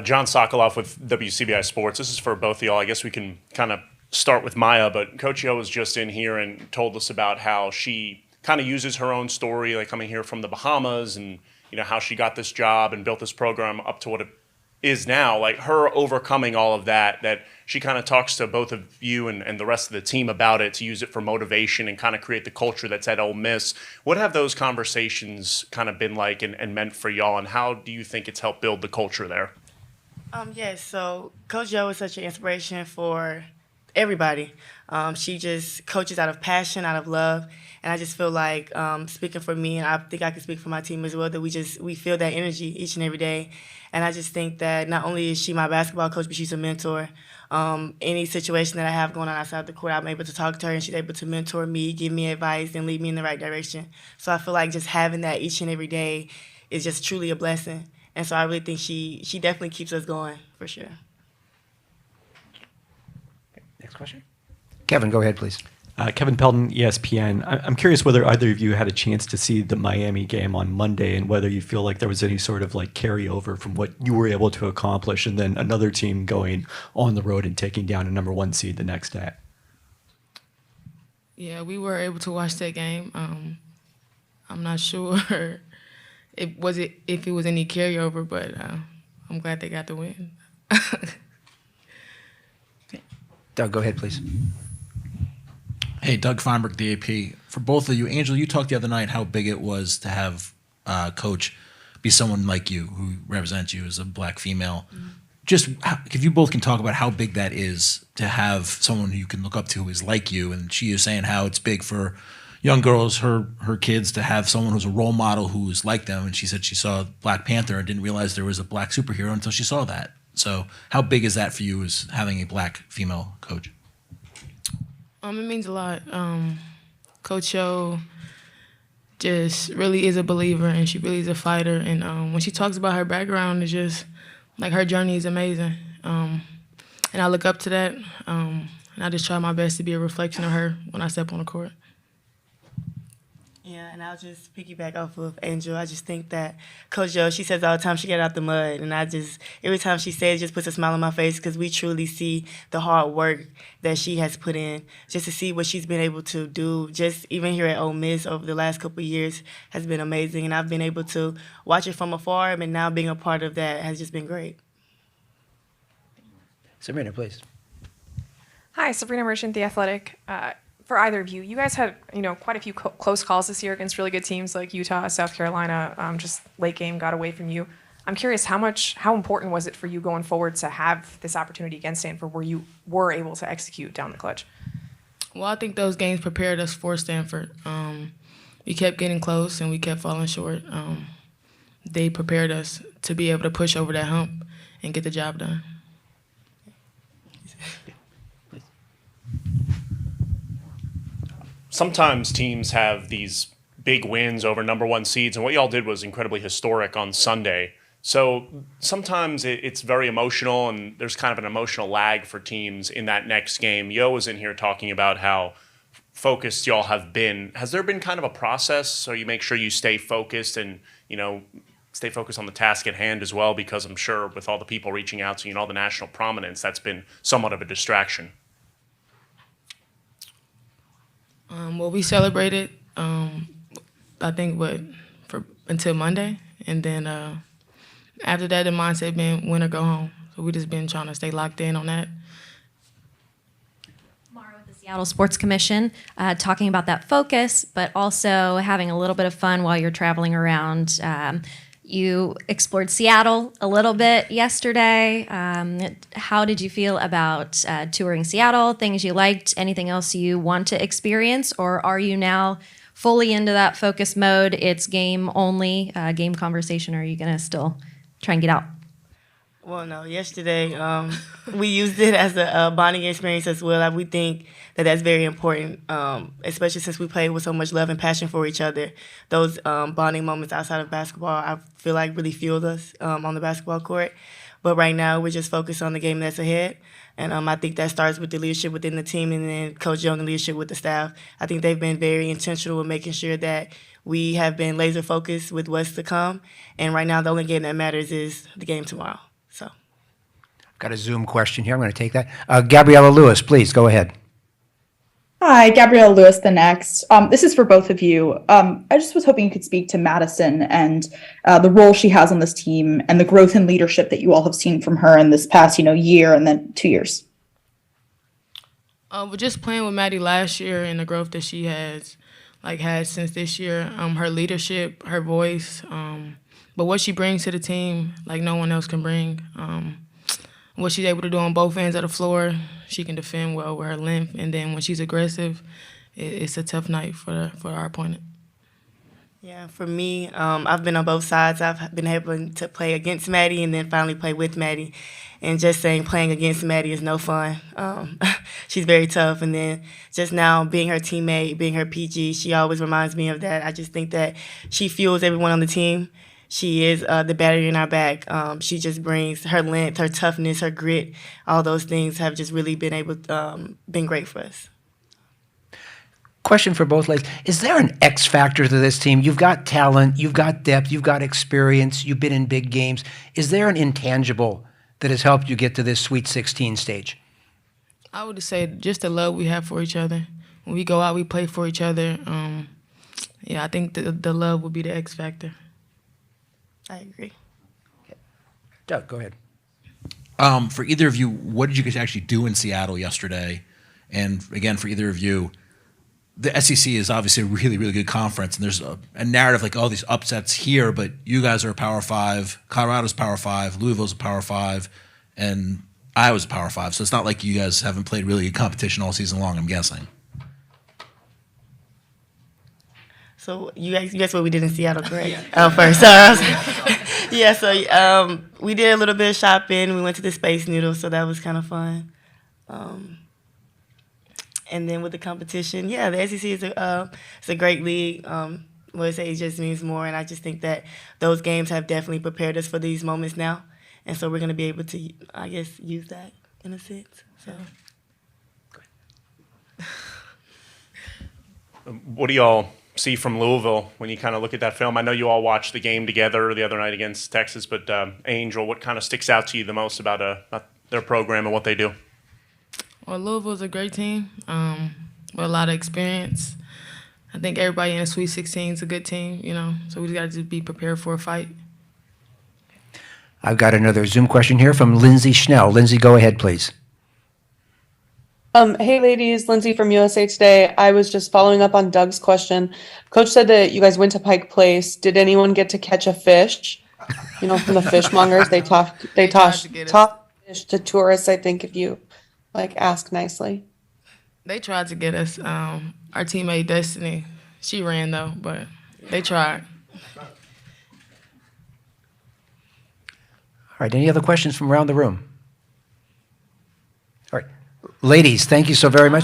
John Sokoloff with WCBI Sports. This is for both of y'all. I guess we can kind of start with Myah, but Coach Yo was just in here and told us about how she kind of uses her own story, like coming here from the Bahamas and, how she got this job and built this program up to what it is now. Like her overcoming all of that she kind of talks to both of you and the rest of the team about it to use it for motivation and kind of create the culture that's at Ole Miss. What have those conversations kind of been like and meant for y'all, and how do you think it's helped build the culture there? Yes, so Coach Joe is such an inspiration for everybody. She just coaches out of passion, out of love, and I just feel like speaking for me, and I think I can speak for my team as well, that we feel that energy each and every day. And I just think that not only is she my basketball coach, but she's a mentor. Any situation that I have going on outside the court, I'm able to talk to her, and she's able to mentor me, give me advice, and lead me in the right direction. So I feel like just having that each and every day is just truly a blessing. And so I really think she definitely keeps us going, for sure. Next question. Kevin, go ahead, please. Kevin Pelton, ESPN. I'm curious whether either of you had a chance to see the Miami game on Monday and whether you feel like there was any sort of like carryover from what you were able to accomplish and then another team going on the road and taking down a number 1 seed the next day. Yeah, we were able to watch that game. I'm not sure if it was any carryover, but I'm glad they got the win. Doug, go ahead, please. Hey, Doug Feinberg, DAP. For both of you, Angel, you talked the other night how big it was to have Coach be someone like you who represents you as a black female. Mm-hmm. Just if you both can talk about how big that is to have someone who you can look up to who is like you. And she is saying how it's big for young girls, her kids, to have someone who's a role model who is like them. And she said she saw Black Panther and didn't realize there was a black superhero until she saw that. So how big is that for you as having a black female coach? It means a lot. Coach Yo just really is a believer, and she really is a fighter. And when she talks about her background, it's just like her journey is amazing. And I look up to that, and I just try my best to be a reflection of her when I step on the court. Yeah, and I'll just piggyback off of Angel. I just think that Coach Jo, she says all the time she got out the mud, and every time she says, it just puts a smile on my face because we truly see the hard work that she has put in. Just to see what she's been able to do, just even here at Ole Miss over the last couple of years has been amazing, and I've been able to watch it from afar, and now being a part of that has just been great. Sabrina, please. Hi, Sabrina Merchant, The Athletic. For either of you, you guys had quite a few close calls this year against really good teams like Utah, South Carolina. Just late game got away from you. I'm curious, how important was it for you going forward to have this opportunity against Stanford where you were able to execute down the clutch? Well, I think those games prepared us for Stanford. We kept getting close and we kept falling short. They prepared us to be able to push over that hump and get the job done. Sometimes teams have these big wins over number 1 seeds, and what y'all did was incredibly historic on Sunday. So sometimes it's very emotional, and there's kind of an emotional lag for teams in that next game. Yo was in here talking about how focused y'all have been. Has there been kind of a process so you make sure you stay focused and, stay focused on the task at hand as well? Because I'm sure with all the people reaching out to you and all the national prominence, that's been somewhat of a distraction. Well, we celebrated, I think, until Monday. And then after that, the mindset been win or go home. So we just been trying to stay locked in on that. Mara with the Seattle Sports Commission, talking about that focus, but also having a little bit of fun while you're traveling around. You explored Seattle a little bit yesterday. How did you feel about touring Seattle? Things you liked? Anything else you want to experience? Or are you now fully into that focus mode? It's game only, game conversation, or are you going to still try and get out? Well, no. Yesterday, we used it as a bonding experience as well. We think that that's very important, especially since we play with so much love and passion for each other. Those bonding moments outside of basketball, I feel like really fueled us on the basketball court. But right now, we're just focused on the game that's ahead. And I think that starts with the leadership within the team and then Coach Joe and the leadership with the staff. I think they've been very intentional with making sure that we have been laser focused with what's to come. And right now, the only game that matters is the game tomorrow. So. Got a Zoom question here. I'm going to take that. Gabriella Lewis, please go ahead. Hi, Gabrielle Lewis, the next. This is for both of you. I just was hoping you could speak to Madison and the role she has on this team and the growth in leadership that you all have seen from her in this past, year and then 2 years. But just playing with Maddie last year and the growth that she has, had since this year, her leadership, her voice, but what she brings to the team, no one else can bring. What she's able to do on both ends of the floor, she can defend well with her length, and then when she's aggressive, it's a tough night for our opponent. Yeah, for me, I've been on both sides. I've been able to play against Maddie and then finally play with Maddie. And just saying playing against Maddie is no fun. She's very tough. And then just now being her teammate, being her PG, she always reminds me of that. I just think that she fuels everyone on the team. She is the battery in our back. She just brings her length, her toughness, her grit. All those things have just really been great for us. Question for both ladies. Is there an X factor to this team? You've got talent, you've got depth, you've got experience, you've been in big games. Is there an intangible that has helped you get to this Sweet 16 stage? I would say just the love we have for each other. When we go out, we play for each other. I think the love would be the X factor. I agree. Doug, go ahead. For either of you, what did you guys actually do in Seattle yesterday? And again, for either of you, the SEC is obviously a really, really good conference, and there's a narrative like all these upsets here, but you guys are a Power 5, Colorado's Power 5, Louisville's a Power 5, and Iowa's a Power 5. So it's not like you guys haven't played really good competition all season long, I'm guessing. So you guess what we did in Seattle, correct? Yeah. First. Yeah, so we did a little bit of shopping. We went to the Space Needle, so that was kind of fun. And then with the competition, the SEC is it's a great league. What I say, it just means more, and I just think that those games have definitely prepared us for these moments now, and so we're going to be able to, I guess, use that in a sense. So. What do y'all see from Louisville when you kind of look at that film? I know you all watched the game together the other night against Texas, but Angel, what kind of sticks out to you the most about their program and what they do? Well, Louisville's a great team with a lot of experience. I think everybody in the Sweet 16 is a good team, so we just got to just be prepared for a fight. I've got another Zoom question here from Lindsay Schnell. Lindsay, go ahead, please. Hey, ladies. Lindsay from USA Today. I was just following up on Doug's question. Coach said that you guys went to Pike Place. Did anyone get to catch a fish? From the fishmongers, they toss fish to tourists, I think, if you ask nicely. They tried to get us. Our teammate Destiny, she ran though, but they tried. All right, any other questions from around the room? All right, ladies, thank you so very much.